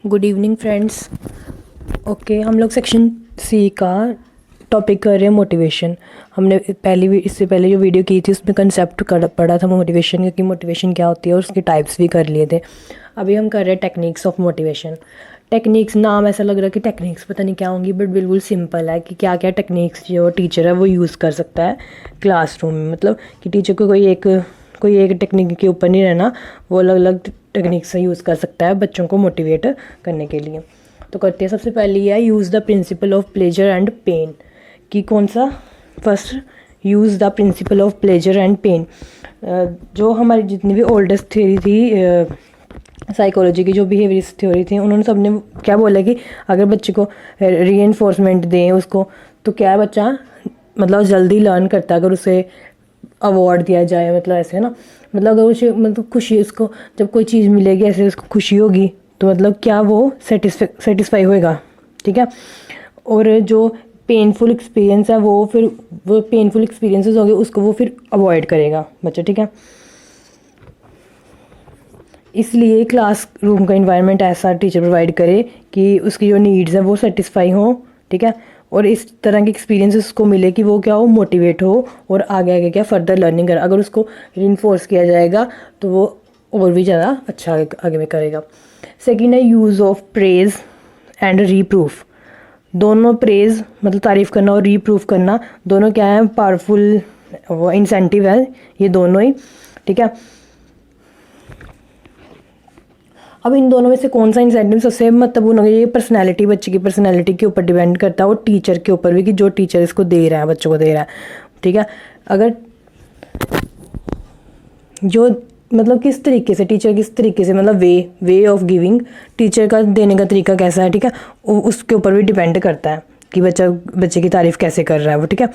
Good evening friends. Okay, हम लोग section C का टॉपिक कर रहे हैं मोटिवेशन। हमने इससे पहले जो वीडियो की थी उसमें कंसेप्ट पढ़ा था मोटिवेशन का, कि मोटिवेशन क्या होती है, और उसके टाइप्स भी कर लिए थे। अभी हम कर रहे हैं टेक्निक्स ऑफ मोटिवेशन। टेक्निक्स, नाम ऐसा लग रहा है कि टेक्निक्स पता नहीं क्या होंगी, बट बिल्कुल सिंपल है कि क्या क्या टेक्निक्स जो टीचर है वो यूज़ कर सकता है क्लासरूम में। मतलब कि टीचर को कोई एक टेक्निक के ऊपर नहीं रहना, वो अलग अलग टेक्निक्स से यूज़ कर सकता है बच्चों को मोटिवेट करने के लिए। तो करते हैं। सबसे पहली है use the principle of pleasure and pain. कि कौन सा? First, use the principle of pleasure and pain. जो हमारी जितनी भी ओल्डेस्ट थ्योरी थी साइकोलॉजी की, जो बिहेवियरिस्ट थ्योरी थी, उन्होंने सबने क्या बोला कि अगर बच्चे को रीइंफोर्समेंट दें उसको, तो क्या है, बच्चा मतलब जल्दी लर्न करता है। अगर उसे अवार्ड दिया जाए, मतलब ऐसे है ना, मतलब अगर उसे मतलब खुशी, उसको जब कोई चीज़ मिलेगी ऐसे उसको खुशी होगी, तो मतलब क्या वो सेटिस्फाई होएगा। ठीक है। और जो पेनफुल एक्सपीरियंस है वो पेनफुल एक्सपीरियंसेस होंगे उसको वो फिर अवॉइड करेगा बच्चा। ठीक है। इसलिए क्लास रूम का इन्वायरमेंट ऐसा टीचर प्रोवाइड करे कि उसकी जो नीड्स हैं वो सेटिस्फाई हो। ठीक है। और इस तरह के एक्सपीरियंसेस उसको मिले कि वो क्या हो, मोटिवेट हो और आगे आगे क्या फर्दर लर्निंग करे। अगर उसको रीइंफोर्स किया जाएगा तो वो और भी ज़्यादा अच्छा आगे में करेगा। सेकेंड है यूज़ ऑफ प्रेज एंड रीप्रूफ। दोनों, प्रेज मतलब तारीफ़ करना और रीप्रूफ करना, दोनों क्या है, पावरफुल वो इंसेंटिव है ये दोनों ही। ठीक है। अब इन दोनों में से कौन सा इंसेंटिव सबसे महत्वपूर्ण होगा? ये पर्सनैलिटी, बच्चे की पर्सनैलिटी के ऊपर डिपेंड करता है, और टीचर के ऊपर भी, कि जो टीचर इसको दे रहा है, बच्चों को दे रहा है। ठीक है। अगर जो मतलब किस तरीके से टीचर, किस तरीके से मतलब वे ऑफ गिविंग, टीचर का देने का तरीका कैसा है, ठीक है, उसके ऊपर भी डिपेंड करता है कि बच्चे की तारीफ़ कैसे कर रहा है वो। ठीक है।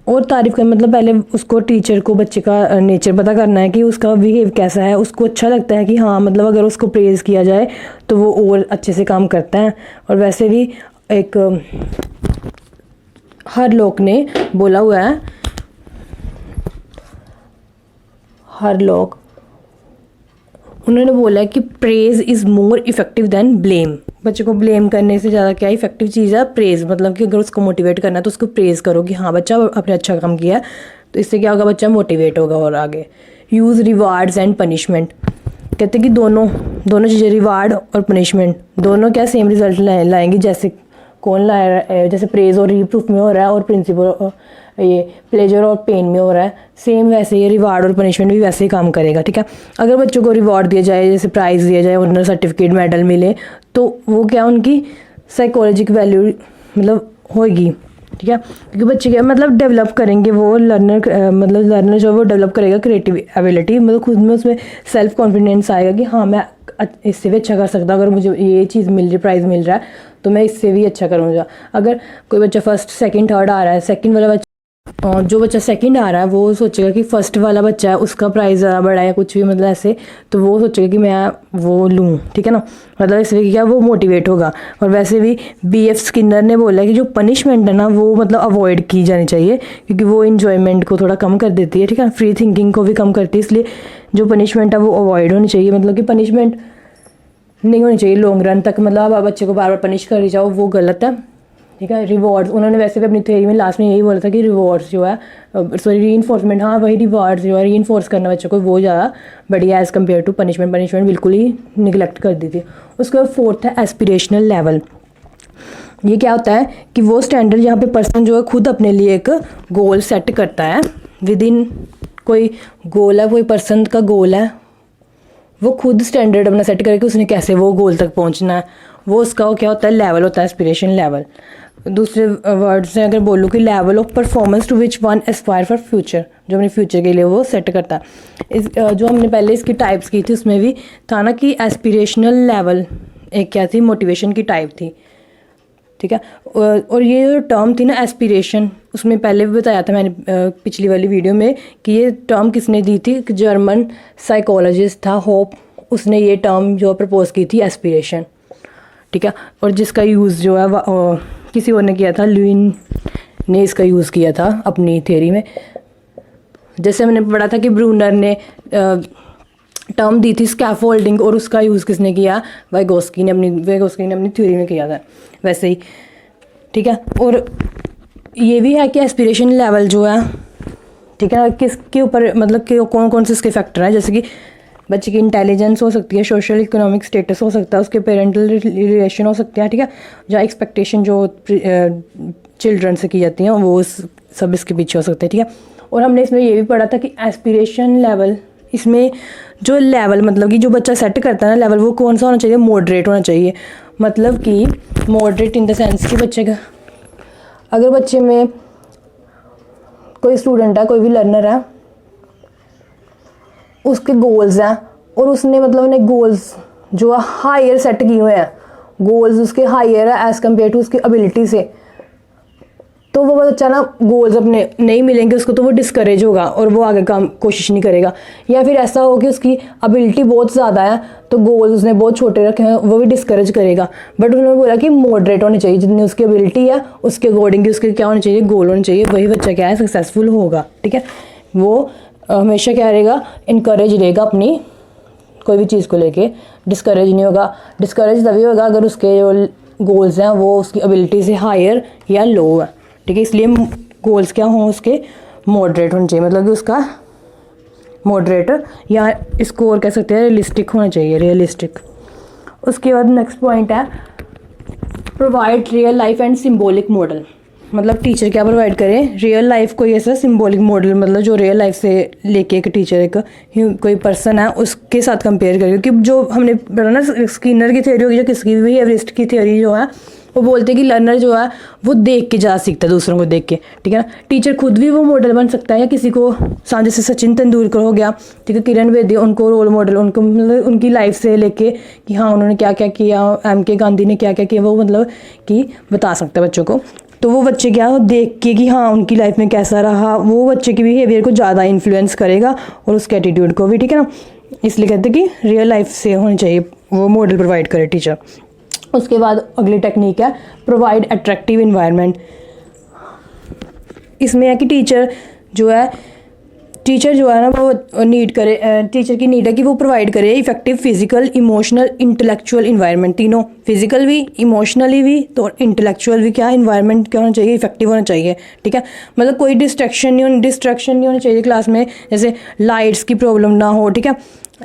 और तारीफ़ का मतलब पहले उसको, टीचर को बच्चे का नेचर पता करना है कि उसका बिहेव कैसा है, उसको अच्छा लगता है कि हाँ, मतलब अगर उसको प्रेज़ किया जाए तो वो और अच्छे से काम करता है। और वैसे भी एक हर लोग ने बोला हुआ है, हर लोग उन्होंने बोला है कि praise is more effective than blame. बच्चे को ब्लेम करने से ज़्यादा क्या इफ़ेक्टिव चीज़ है, प्रेज़। मतलब कि अगर उसको मोटिवेट करना है तो उसको प्रेज़ करो कि हाँ बच्चा आपने अच्छा काम किया, तो इससे क्या होगा, बच्चा मोटिवेट होगा और आगे। Use rewards and punishment. कहते हैं कि दोनों चीज़ें, रिवार्ड और पनिशमेंट, दोनों क्या सेम रिजल्ट लाएंगी। जैसे कौन ला रहा है, जैसे प्रेज़ और रीप्रूफ में हो रहा है, और प्रिंसिपल ये प्लेजर और पेन में हो रहा है, सेम वैसे ये रिवार्ड और पनिशमेंट भी वैसे ही काम करेगा। ठीक है। अगर बच्चों को रिवॉर्ड दिया जाए, जैसे प्राइज़ दिया जाए, ऑनर सर्टिफिकेट, मेडल मिले, तो वो क्या उनकी साइकोलॉजिक वैल्यू मतलब होगी। ठीक है। क्योंकि बच्चे क्या मतलब डेवलप करेंगे, वो लर्नर जो है वो डेवलप करेगा क्रिएटिव एबिलिटी, मतलब खुद में उसमें सेल्फ कॉन्फिडेंस आएगा कि हाँ मैं इससे भी अच्छा कर सकता हूँ। अगर मुझे ये चीज़ मिल रही, प्राइज़ मिल रहा है, तो मैं इससे भी अच्छा करूँगा। अगर कोई बच्चा फर्स्ट सेकंड थर्ड आ रहा है, सेकंड वाला बच्चा, और जो बच्चा सेकंड आ रहा है वो सोचेगा कि फर्स्ट वाला बच्चा है उसका प्राइस ज़्यादा बड़ा है, कुछ भी मतलब ऐसे, तो वो सोचेगा कि मैं वो लूँ। ठीक है ना, मतलब इसलिए क्या वो मोटिवेट होगा। और वैसे भी BF स्किनर ने बोला है कि जो पनिशमेंट है ना वो मतलब अवॉइड की जानी चाहिए, क्योंकि वो इन्जॉयमेंट को थोड़ा कम कर देती है। ठीक है। फ्री थिंकिंग को भी कम करती है, इसलिए जो पनिशमेंट है वो अवॉइड होनी चाहिए। मतलब कि पनिशमेंट नहीं होनी चाहिए लॉन्ग रन तक, मतलब आप बच्चे को बार बार पनिश कर जाओ, वो गलत है। ठीक है। रिवॉर्ड्स, उन्होंने वैसे भी अपनी थ्योरी में लास्ट में यही बोला था कि रिवॉर्ड्स जो है, सॉरी रीइंफोर्समेंट, हाँ वही रिवॉर्ड्स जो है, रीइंफोर्स करना बच्चों को, वो ज़्यादा बढ़िया as compare to punishment. Punishment बिल्कुल ही निगलेक्ट कर दी थी। उसके बाद फोर्थ है एस्पिरेशनल लेवल। ये क्या होता है कि वो स्टैंडर्ड जहाँ पे पर्सन जो है खुद अपने लिए एक गोल सेट करता है, विद इन कोई गोल है, कोई पर्सन का गोल है, वो खुद स्टैंडर्ड अपना सेट करके उसने कैसे वो गोल तक पहुंचना है, वो उसका क्या होता है, लेवल होता है, एस्पिरेशन लेवल। दूसरे वर्ड से अगर बोलूँ कि level of performance to which one aspire for future, जो अपने फ्यूचर के लिए वो सेट करता है। जो हमने पहले इसकी टाइप्स की थी उसमें भी था ना कि एस्पिरेशनल लेवल एक क्या थी, मोटिवेशन की टाइप थी। ठीक है। और ये जो टर्म थी ना एस्पिरेशन, उसमें पहले भी बताया था मैंने पिछली वाली वीडियो में कि ये टर्म किसने दी थी, जर्मन साइकोलॉजिस्ट था होप, उसने ये टर्म जो प्रपोज की थी एस्पिरेशन। ठीक है। और जिसका यूज़ जो है किसी और ने किया था, ल्यूइन ने इसका यूज़ किया था अपनी थ्योरी में। जैसे हमने पढ़ा था कि ब्रूनर ने टर्म दी थी स्कैफोल्डिंग, और उसका यूज़ किसने किया? वाइगोस्की ने अपनी थ्योरी में किया था वैसे ही, ठीक है। और ये भी है कि एस्पिरेशन लेवल जो है, ठीक है, किसके ऊपर मतलब कि कौन कौन से इसके फैक्टर हैं, जैसे कि बच्चे की इंटेलिजेंस हो सकती है, सोशल इकोनॉमिक स्टेटस हो सकता है, उसके पेरेंटल रिलेशन हो सकते हैं, ठीक है, या एक्सपेक्टेशन जो चिल्ड्रन से की जाती हैं वो सब इसके पीछे हो सकते हैं, ठीक है। और हमने इसमें ये भी पढ़ा था कि एस्पिरेशन लेवल, इसमें जो लेवल मतलब कि जो बच्चा सेट करता है ना लेवल, वो कौन सा होना चाहिए? मॉडरेट होना चाहिए। मतलब कि मॉडरेट इन द सेंस कि बच्चे का, अगर बच्चे में कोई स्टूडेंट है, कोई भी लर्नर है, उसके गोल्स हैं और उसने मतलब अपने गोल्स जो है हायर सेट किए हुए हैं, गोल्स उसके हायर है एज़ कम्पेयर टू उसकी एबिलिटी से, तो वो बच्चा ना गोल्स अपने नहीं मिलेंगे उसको तो वो डिस्करेज होगा और वो आगे काम कोशिश नहीं करेगा। या फिर ऐसा हो कि उसकी एबिलिटी बहुत ज़्यादा है तो गोल्स उसने बहुत छोटे रखे हैं, वो भी डिस्करेज करेगा। बट उन्होंने बोला कि मॉडरेट होनी चाहिए, जितनी उसकी एबिलिटी है उसके अकॉर्डिंग उसके क्या होने चाहिए? गोल होने चाहिए, वही बच्चा क्या है सक्सेसफुल होगा, ठीक है। वो हमेशा क्या रहेगा? इनकरेज रहेगा अपनी कोई भी चीज़ को लेके, डिस्करेज नहीं होगा। डिस्करेज तभी होगा अगर उसके जो गोल्स हैं वो उसकी एबिलिटी से हायर या लो है, ठीक है। इसलिए गोल्स क्या हों उसके? मॉडरेट होने चाहिए, मतलब कि उसका मॉडरेट, या इसको और कह सकते हैं रियलिस्टिक होना चाहिए, रियलिस्टिक। उसके बाद नेक्स्ट पॉइंट है provide real life and symbolic model. मतलब टीचर क्या प्रोवाइड करे? रियल लाइफ को ऐसा सिम्बॉलिक मॉडल, मतलब जो रियल लाइफ से लेके एक टीचर एक कोई पर्सन है उसके साथ कंपेयर करे। क्योंकि जो हमने पढ़ा ना स्किनर की थ्योरी होगी, जो किसकी बिहेवियरिस्ट की थ्योरी जो है, वो बोलते हैं कि लर्नर जो है वो देख के ज़्यादा सीखता है, दूसरों को देख के, ठीक है ना। टीचर खुद भी वो मॉडल बन सकता है, या किसी को जैसे सचिन तेंदुलकर हो गया, ठीक है, किरण बेदी, उनको रोल मॉडल, उनको मतलब उनकी लाइफ से लेके कि हाँ उन्होंने क्या क्या किया, MK गांधी ने क्या क्या किया, वो मतलब कि बता सकता है बच्चों को। तो वो बच्चे क्या देख के कि हाँ उनकी लाइफ में कैसा रहा, वो बच्चे की बिहेवियर को ज़्यादा इन्फ्लुएंस करेगा और उसके एटीट्यूड को भी, ठीक है ना। इसलिए कहते हैं कि रियल लाइफ से होनी चाहिए वो मॉडल प्रोवाइड करे टीचर। उसके बाद अगली टेक्निक है प्रोवाइड अट्रैक्टिव इन्वायरमेंट। इसमें है कि टीचर जो है ना वो नीड करे, टीचर की नीड है कि वो प्रोवाइड करे effective physical, emotional, intellectual environment, तीनों, फिजिकल भी, इमोशनली भी, तो इंटेलेक्चुअल भी। क्या इन्वायरमेंट क्या होना चाहिए? इफेक्टिव होना चाहिए, ठीक है। मतलब कोई डिस्ट्रैक्शन नहीं होनी चाहिए क्लास में, जैसे लाइट्स की प्रॉब्लम ना हो, ठीक है,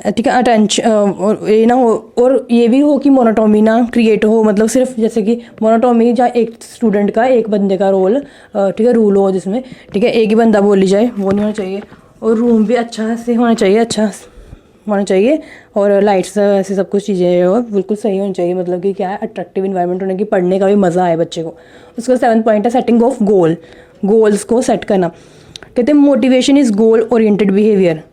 अटेंशन और ये ना हो, और ये भी हो कि मोनोटोमी ना क्रिएट हो, मतलब सिर्फ जैसे कि मोनोटोमी या एक स्टूडेंट का एक बंदे का रोल, ठीक है, रूल हो जिसमें, ठीक है, एक ही बंदा बोली जाए, वो नहीं होना चाहिए। और रूम भी अच्छा से होना चाहिए, और लाइट्स ऐसे सब कुछ चीज़ें और बिल्कुल सही होनी चाहिए, मतलब कि क्या है अट्रैक्टिव इन्वायरमेंट होने की, पढ़ने का भी मज़ा आए बच्चे को। उसका 7th पॉइंट है सेटिंग ऑफ गोल्स को सेट करना। कहते हैं motivation is goal oriented behaviour.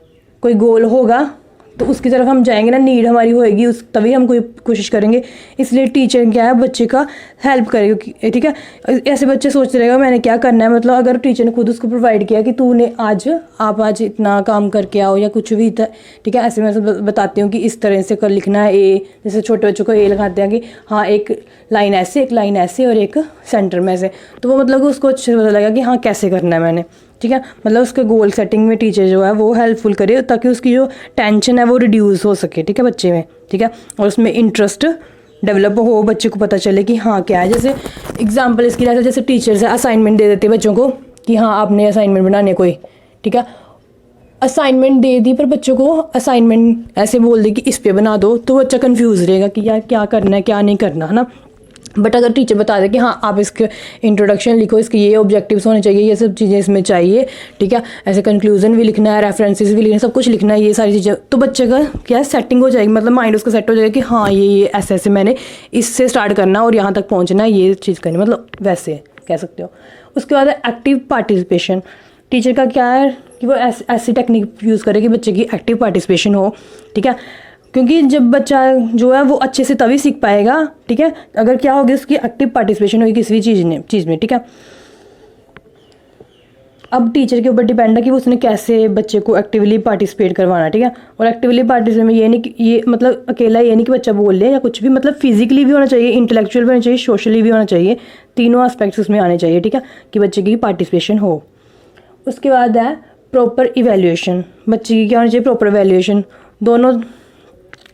कोई गोल होगा तो उसकी तरफ हम जाएंगे ना, नीड हमारी होएगी उस, तभी हम कोई कोशिश करेंगे। इसलिए टीचर क्या है बच्चे का हेल्प करेगा, ठीक है। ऐसे बच्चे सोचते रहेगा मैंने क्या करना है, मतलब अगर टीचर ने खुद उसको प्रोवाइड किया कि तूने आप आज इतना काम करके आओ या कुछ भी, ठीक है, ऐसे मैं बताती हूँ कि इस तरह से कर लिखना है ए, जैसे छोटे बच्चों को ए लिखाते हैं कि हाँ एक लाइन ऐसे, एक लाइन ऐसे और एक सेंटर में से, तो वो मतलब उसको अच्छे से पता लगा कि हाँ कैसे करना है मैंने, ठीक है। मतलब उसके गोल सेटिंग में टीचर जो है वो हेल्पफुल करे, ताकि उसकी जो टेंशन है वो रिड्यूस हो सके, ठीक है, बच्चे में, ठीक है, और उसमें इंटरेस्ट डेवलप हो, बच्चे को पता चले कि हाँ क्या है। जैसे एग्जांपल इसकी रहता है, जैसे टीचर से असाइनमेंट दे देते बच्चों को कि हाँ आपने असाइनमेंट बनाने कोई, ठीक है, असाइनमेंट दे दी पर बच्चों को असाइनमेंट ऐसे बोल दे कि इस पे बना दो, तो बच्चा कंफ्यूज रहेगा कि यार क्या करना है क्या नहीं करना, है ना। बट अगर टीचर बता दे कि हाँ आप इसके इंट्रोडक्शन लिखो, इसके ये ऑब्जेक्टिव्स होने चाहिए, ये सब चीज़ें इसमें चाहिए, ठीक है, ऐसे कंक्लूजन भी लिखना है, रेफरेंसेस भी लिखना है, सब कुछ लिखना है, ये सारी चीज़ें, तो बच्चे का क्या सेटिंग हो जाएगी, मतलब माइंड उसका सेट हो जाएगा कि हाँ ये ऐसे ऐसे मैंने इससे स्टार्ट करना और यहाँ तक पहुँचना है, ये चीज़ करनी, मतलब वैसे कह सकते हो। उसके बाद है एक्टिव पार्टिसिपेशन। टीचर का क्या है कि वो ऐसी टेक्निक यूज़ करे कि बच्चे की एक्टिव पार्टिसिपेशन हो, ठीक है, क्योंकि जब बच्चा जो है वो अच्छे से तभी सीख पाएगा, ठीक है, अगर क्या होगी उसकी एक्टिव पार्टिसिपेशन होगी किसी भी चीज़ में, ठीक है। अब टीचर के ऊपर डिपेंड है कि वो उसने कैसे बच्चे को एक्टिवली पार्टिसिपेट करवाना, ठीक है। और एक्टिवली पार्टिसिपेट में ये नहीं कि ये मतलब अकेला ये नहीं कि बच्चा बोल ले या कुछ भी, मतलब फिजिकली भी होना चाहिए, इंटेलेक्चुअल भी होना चाहिए, सोशली भी होना चाहिए, तीनों एस्पेक्ट्स उसमें आने चाहिए, ठीक है, कि बच्चे की पार्टिसिपेशन हो। उसके बाद है प्रॉपर इवैल्यूएशन। बच्चे की क्या होनी चाहिए? Proper evaluation. दोनों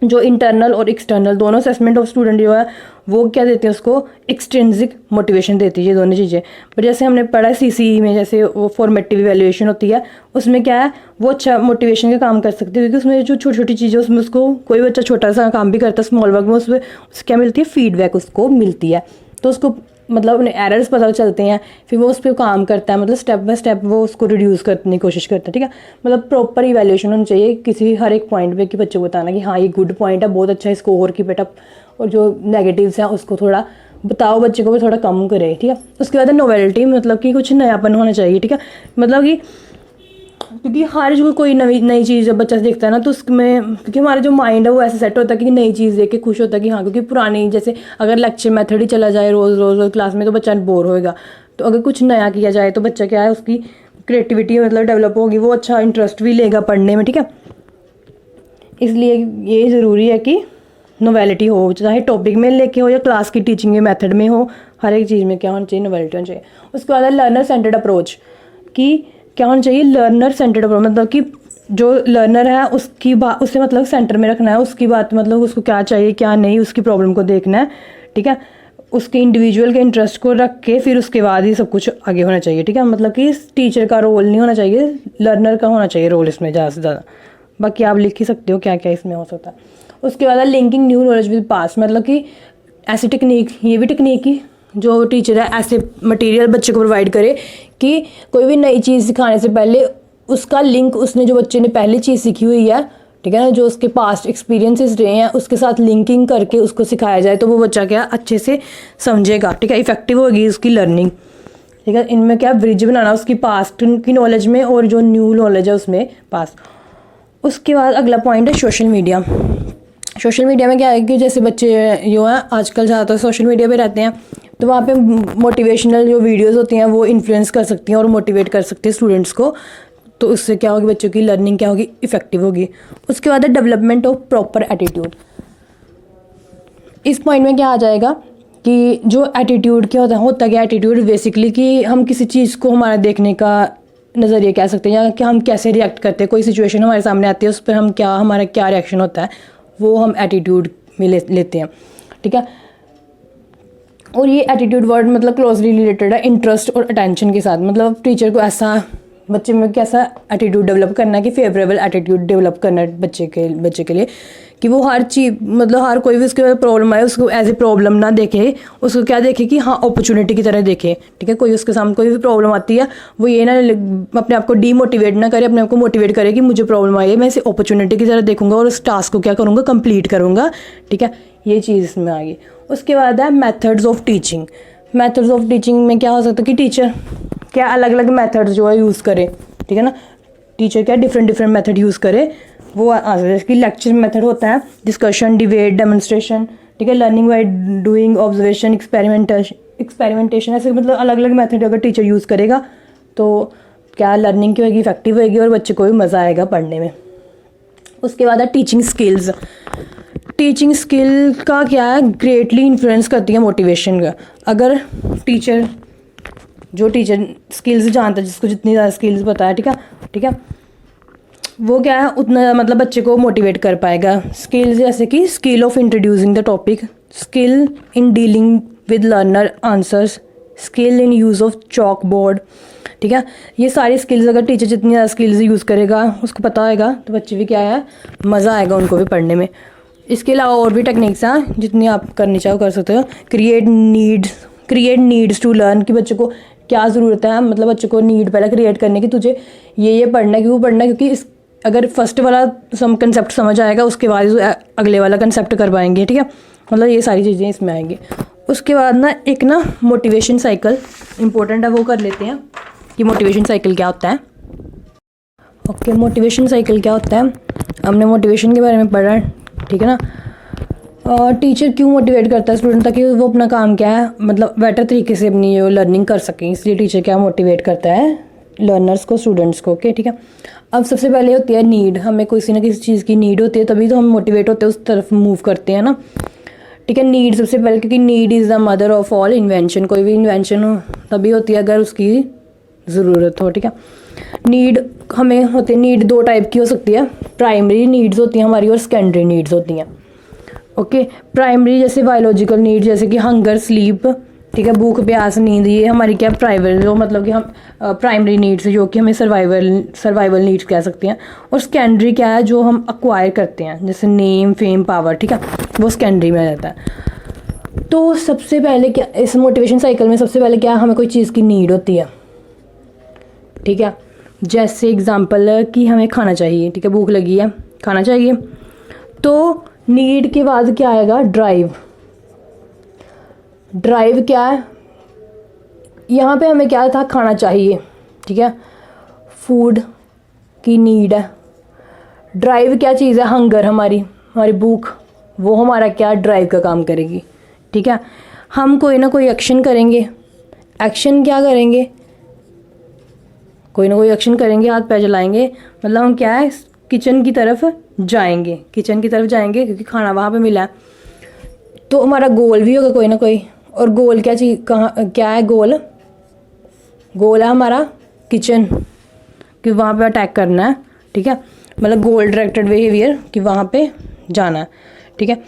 जो इंटरनल और एक्सटर्नल दोनों असेसमेंट ऑफ स्टूडेंट जो है वो क्या देते हैं उसको एक्सट्रिंसिक मोटिवेशन देती है ये दोनों चीज़ें। पर जैसे हमने पढ़ा है सीसीई में जैसे वो फॉर्मेटिव इवैल्यूएशन होती है उसमें क्या है वो अच्छा मोटिवेशन का काम कर सकती है क्योंकि उसमें जो छोटी छोटी चीज़ें उसमें उसको कोई बच्चा छोटा सा काम भी करता है स्मॉल वर्क में उसमें क्या मिलती है फीडबैक उसको मिलती है तो उसको मतलब उन्हें एरर्स पता चलते हैं फिर वो उस पर काम करता है मतलब स्टेप बाय स्टेप वो उसको रिड्यूस करने की कोशिश करता है। ठीक है मतलब प्रॉपर इवैल्यूएशन होनी चाहिए किसी हर एक पॉइंट पे कि बच्चे को बताना कि हाँ ये गुड पॉइंट है बहुत अच्छा है इसको और कीप इट अप और जो नेगेटिव्स हैं उसको थोड़ा बताओ बच्चे को भी थोड़ा कम करे। ठीक है उसके बाद नोवेल्टी मतलब कि कुछ नयापन होना चाहिए। ठीक है मतलब कि क्योंकि हर जो कोई नई चीज़ जब बच्चा देखता है ना तो उसमें क्योंकि हमारा जो माइंड है वो ऐसे सेट होता है कि नई चीज़ देख के खुश होता है कि हाँ क्योंकि पुरानी जैसे अगर लेक्चर मेथड ही चला जाए रोज़ क्लास में तो बच्चा बोर होएगा। तो अगर कुछ नया किया जाए तो बच्चा क्या है उसकी क्रिएटिविटी मतलब डेवलप होगी वो अच्छा इंटरेस्ट भी लेगा पढ़ने में। ठीक है इसलिए ये ज़रूरी है कि नोवेलिटी हो चाहे टॉपिक में लेके हो या क्लास की टीचिंग के मेथड में हो हर एक चीज़ में क्या होना चाहिए नोवेलिटी होनी चाहिए। उसके बाद है लर्नर सेंटर्ड अप्रोच कि क्या होना चाहिए लर्नर सेंटर्ड अप्रोच मतलब कि जो लर्नर है उसकी बात उसे मतलब सेंटर में रखना है उसकी बात मतलब उसको क्या चाहिए क्या नहीं उसकी प्रॉब्लम को देखना है। ठीक है उसके इंडिविजुअल के इंटरेस्ट को रख के फिर उसके बाद ही सब कुछ आगे होना चाहिए। ठीक है मतलब कि टीचर का रोल नहीं होना चाहिए लर्नर का होना चाहिए रोल इसमें ज़्यादा से ज़्यादा। बाकी आप लिख ही सकते हो क्या क्या इसमें हो सकता है। उसके बाद है linking new knowledge with past मतलब कि ऐसी टेक्निक ये भी टेक्निक ही जो टीचर है ऐसे मटेरियल बच्चे को प्रोवाइड करे कि कोई भी नई चीज़ सिखाने से पहले उसका लिंक उसने जो बच्चे ने पहली चीज़ सीखी हुई है ठीक है ना जो उसके पास्ट एक्सपीरियंसेस रहे हैं उसके साथ लिंकिंग करके उसको सिखाया जाए तो वो बच्चा क्या अच्छे से समझेगा। ठीक है इफेक्टिव होगी उसकी लर्निंग। ठीक है इनमें क्या ब्रिज बनाना उसकी पास्ट की नॉलेज में और जो न्यू नॉलेज है उसमें पास। उसके बाद अगला पॉइंट है सोशल मीडिया। सोशल मीडिया में क्या है कि जैसे बच्चे जो हैं आजकल ज़्यादातर सोशल मीडिया पे रहते हैं तो वहाँ पे मोटिवेशनल जो वीडियोस होती हैं वो इन्फ्लुएंस कर सकती हैं और मोटिवेट कर सकती हैं स्टूडेंट्स को। तो उससे क्या होगी बच्चों की लर्निंग क्या होगी इफेक्टिव होगी। उसके बाद है डेवलपमेंट ऑफ प्रॉपर एटीट्यूड। इस पॉइंट में क्या आ जाएगा कि जो एटीट्यूड क्या होता क्या एटीट्यूड बेसिकली कि हम किसी चीज़ को हमारा देखने का नज़रिया कह सकते हैं या कि हम कैसे रिएक्ट करते हैं कोई सिचुएशन हमारे सामने आती है उस पर हम क्या हमारा क्या रिएक्शन होता है वो हम एटीट्यूड में लेते हैं। ठीक है और ये एटीट्यूड वर्ड मतलब क्लोजली रिलेटेड है इंटरेस्ट और अटेंशन के साथ मतलब टीचर को ऐसा बच्चे में कैसा एटीट्यूड डेवलप करना है कि फेवरेबल एटीट्यूड डेवलप करना है बच्चे के लिए कि वो हर चीज़ मतलब हर कोई भी उसके प्रॉब्लम आए उसको एज ए प्रॉब्लम ना देखे उसको क्या देखे कि हाँ अपॉर्चुनिटी की तरह देखे। ठीक है कोई उसके सामने कोई भी प्रॉब्लम आती है वो ये ना अपने आप को डीमोटिवेट ना करे अपने आप को मोटिवेट करे कि मुझे प्रॉब्लम आई है मैं इसे अपॉर्चुनिटी की तरह देखूंगा और उस टास्क को क्या करूँगा कंप्लीट करूँगा। ठीक है ये चीज़ इसमें आ गई। उसके बाद है methods of teaching. Methods of teaching में क्या हो सकता है कि टीचर क्या अलग अलग मेथड्स जो है यूज़ करे। ठीक है ना टीचर क्या डिफरेंट मेथड यूज़ करे वो आ सकता है। इसकी लेक्चर मेथड होता है डिस्कशन डिबेट डेमोन्स्ट्रेशन। ठीक है learning by doing observation experimentation ऐसे मतलब अलग अलग मेथड अगर टीचर यूज़ करेगा तो क्या लर्निंग की होगी इफेक्टिव होगी और बच्चे को भी मज़ा आएगा पढ़ने में। उसके बाद है टीचिंग स्किल्स। टीचिंग स्किल का क्या है ग्रेटली इन्फ्लुएंस करती है मोटिवेशन का। अगर टीचर स्किल्स जानता है जिसको जितनी ज़्यादा स्किल्स पता है ठीक है वो क्या है उतना मतलब बच्चे को मोटिवेट कर पाएगा। स्किल्स जैसे कि skill of introducing the topic skill in dealing with learner answers skill in use of chalk board. ठीक है ये सारी स्किल्स अगर टीचर जितनी ज़्यादा स्किल्स यूज़ करेगा उसको पता होगा तो बच्चे भी क्या है मज़ा आएगा उनको भी पढ़ने में। इसके अलावा और भी टेक्निक्स हैं जितनी आप करनी चाहो कर सकते हो। क्रिएट नीड्स टू लर्न कि बच्चे को क्या ज़रूरत है मतलब बच्चे को नीड पहले क्रिएट करने की तुझे ये पढ़ना है कि वो पढ़ना है क्योंकि इस अगर फर्स्ट वाला कंसेप्ट समझ आएगा उसके बाद अगले वाला कंसेप्ट कर पाएंगे। ठीक है मतलब ये सारी चीज़ें इसमें आएंगी। उसके बाद ना एक ना मोटिवेशन साइकिल इम्पोर्टेंट है वो कर लेते हैं कि मोटिवेशन साइकिल क्या होता है। ओके मोटिवेशन साइकिल क्या होता है हमने मोटिवेशन के बारे में पढ़ा। ठीक है ना टीचर क्यों मोटिवेट करता है स्टूडेंट ताकि वो अपना काम क्या है मतलब बेटर तरीके से अपनी लर्निंग कर सकें इसलिए टीचर क्या मोटिवेट करता है लर्नर्स को स्टूडेंट्स को। ओके ठीक है अब सबसे पहले होती है नीड हमें किसी ना किसी चीज़ की नीड होती है तभी तो हम मोटिवेट होते हैं उस तरफ मूव करते हैं ना। ठीक है नीड सबसे पहले क्योंकि need is the mother of all invention कोई भी इन्वेंशन हो तभी होती है अगर उसकी ज़रूरत हो। ठीक है नीड हमें होते नीड दो टाइप की हो सकती है, प्राइमरी नीड्स होती हैं हमारी और सेकेंडरी नीड्स होती हैं। ओके, प्राइमरी जैसे बायोलॉजिकल नीड जैसे कि हंगर, स्लीप, ठीक है, भूख प्यास नींद, ये हमारी क्या प्राइमरी जो मतलब कि हम प्राइमरी नीड्स जो कि हमें सर्वाइवल नीड्स कह सकते हैं। और सेकेंडरी क्या है, जो हम अक्वायर करते हैं जैसे नेम, फेम, पावर, ठीक है, वो सेकेंडरी में आ जाता है। तो सबसे पहले क्या इस मोटिवेशन साइकिल में सबसे पहले क्या हमें कोई चीज़ की नीड होती है, ठीक है, जैसे एग्जांपल कि हमें खाना चाहिए, ठीक है, भूख लगी है, खाना चाहिए। तो नीड के बाद क्या आएगा, ड्राइव। ड्राइव क्या है, यहाँ पे हमें क्या था, खाना चाहिए, ठीक है, फूड की नीड है। ड्राइव क्या चीज़ है, हंगर, हमारी भूख, वो हमारा क्या ड्राइव का काम करेगी, ठीक है। हम कोई ना कोई एक्शन करेंगे, एक्शन क्या करेंगे, कोई ना कोई एक्शन करेंगे, हाथ पैर चलाएंगे, मतलब हम क्या है किचन की तरफ जाएंगे, क्योंकि खाना वहाँ पे मिला है। तो हमारा गोल भी होगा कोई ना कोई, और गोल क्या चीज़ क्या है, गोल है हमारा किचन, कि वहाँ पे अटैक करना है, ठीक है, मतलब गोल डायरेक्टेड बिहेवियर कि वहाँ पे जाना है, ठीक है।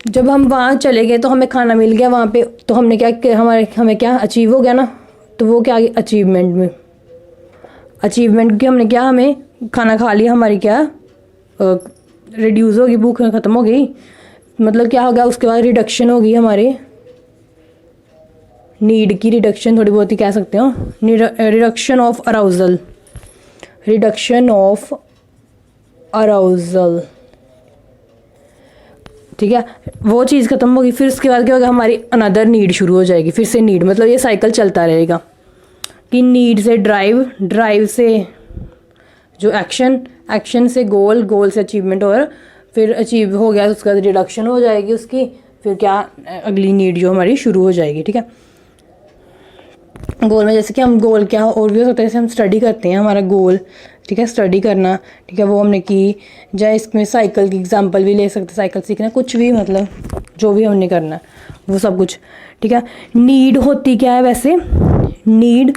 जब हम वहाँ चले गए तो हमें खाना मिल गया वहाँ पे, तो हमने क्या हमें क्या अचीव हो गया ना, तो वो क्या अचीवमेंट की हमने क्या, हमें खाना खा लिया, हमारी क्या रिड्यूस होगी, भूख ख़त्म हो गई, मतलब क्या होगा, उसके बाद रिडक्शन होगी हमारे नीड की, रिडक्शन थोड़ी बहुत ही कह सकते हो, रिडक्शन ऑफ अराउजल, ठीक है, वो चीज़ ख़त्म होगी। फिर उसके बाद क्या होगा, हमारी अनदर नीड शुरू हो जाएगी, फिर से नीड, मतलब ये साइकिल चलता रहेगा कि नीड से ड्राइव से जो एक्शन से गोल से अचीवमेंट, और फिर अचीव हो गया तो उसके बाद रिडक्शन हो जाएगी उसकी, फिर क्या अगली नीड जो हमारी शुरू हो जाएगी, ठीक है। गोल में जैसे कि हम गोल क्या और भी हो सकता है, जैसे हम स्टडी करते हैं, हमारा गोल, ठीक है, स्टडी करना, ठीक है, वो हमने की, चाहे इसमें साइकिल की एग्जांपल भी ले सकते हैं, साइकिल सीखना, कुछ भी, मतलब जो भी हमने करना है वो सब कुछ, ठीक है। नीड होती क्या है वैसे, need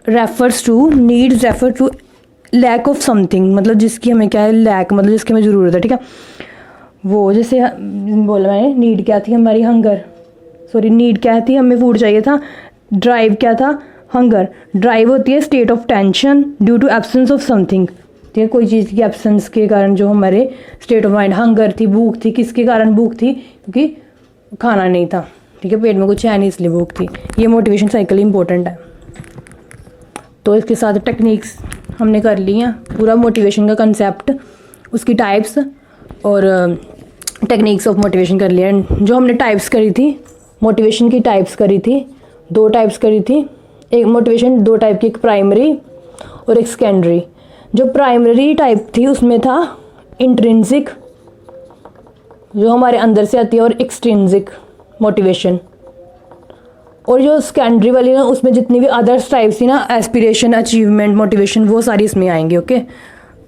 refer to lack of something, मतलब जिसकी हमें क्या है, लैक मतलब जिसकी हमें ज़रूरत है, ठीक है। वो जैसे बोला मैंने, नीड क्या थी हमारी, नीड क्या थी, हमें फूड चाहिए था। ड्राइव क्या था, हंगर। ड्राइव होती है state of tension due to absence of something, ठीक है, कोई चीज़ की एब्सेंस के कारण जो हमारे स्टेट ऑफ माइंड, हंगर थी, भूख थी, किसके कारण भूख थी, क्योंकि खाना नहीं था, ठीक है, पेट में कुछ है नहीं इसलिए भूख थी। ये मोटिवेशन साइकिल इंपॉर्टेंट है। तो इसके साथ टेक्निक्स हमने कर ली हैं, पूरा मोटिवेशन का कंसेप्ट, उसकी टाइप्स और टेक्निक्स ऑफ मोटिवेशन कर लिया। जो हमने टाइप्स करी थी, मोटिवेशन की टाइप्स करी थी, 2 टाइप्स करी थी, एक मोटिवेशन 2 टाइप की, एक प्राइमरी और एक सेकेंडरी। जो प्राइमरी टाइप थी उसमें था इंट्रिंसिक, जो हमारे अंदर से आती है, और एक्सट्रिंसिक मोटिवेशन। और जो सेकेंडरी वाली ना, उसमें जितनी भी अदर्स टाइप्स थी ना, एस्पिरेशन, अचीवमेंट, मोटिवेशन, वो सारी इसमें आएंगी, ओके।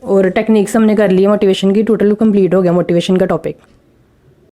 और टेक्निक्स हमने कर ली मोटिवेशन की, टोटल कंप्लीट हो गया मोटिवेशन का टॉपिक।